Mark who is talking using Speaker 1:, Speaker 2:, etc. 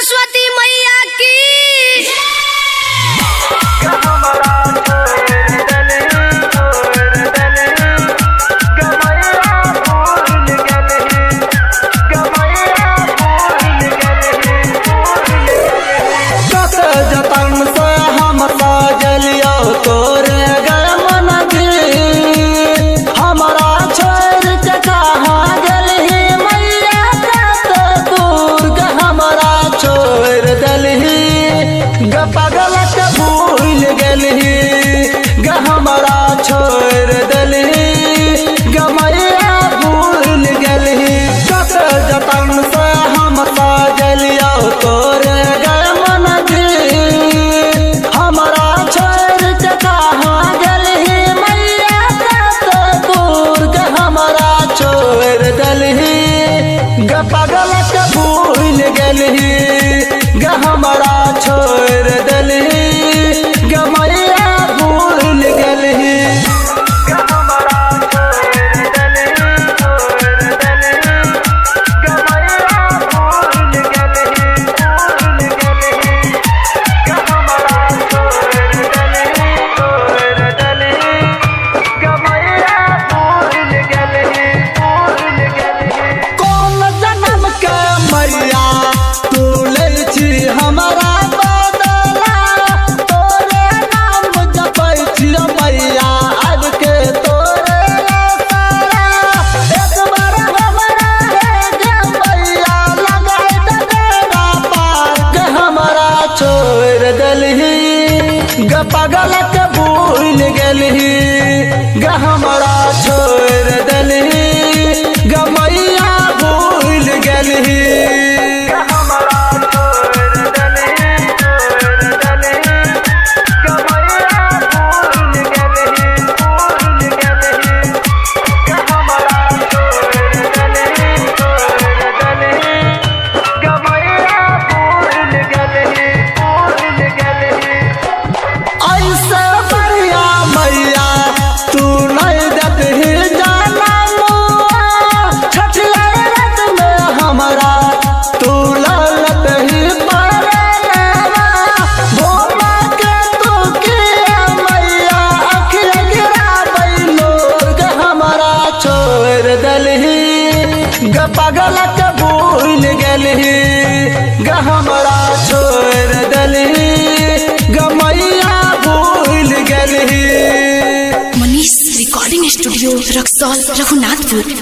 Speaker 1: सरस्वती मैया की
Speaker 2: पागल के भूल गेलही हमरा छोड़ देलही गमैया भूल गेलही कत जतन से हम सजलियो तोरे गमन जी हमरा छोड़ के कहाँ गेलही मैया कत दूर के हमरा छोड़ देलही पागल के भूल गेलही हमरा छोड़ देलही गमैया भूल गेलही हमरा छोड़ देलही गमैया भूल गेलही हमरा छोड़ देलही गमैया भूल गेलही कौन जन्म के मैया तू ले छी हमारा बदला तोरे नाम जपै छी मैया आज के तोरे सारा एक बार हमरा हे मैया लगाय देना पार के हमरा छोड़ देलही पागल के भूल गेलही हमरा छोड़ देलही गमैया भूल गेलही पागल के भूल गेलही हमरा छोड़ देलही गमैया भूल गेलही।
Speaker 1: Manish recording studio Raxaul Raghunathpur.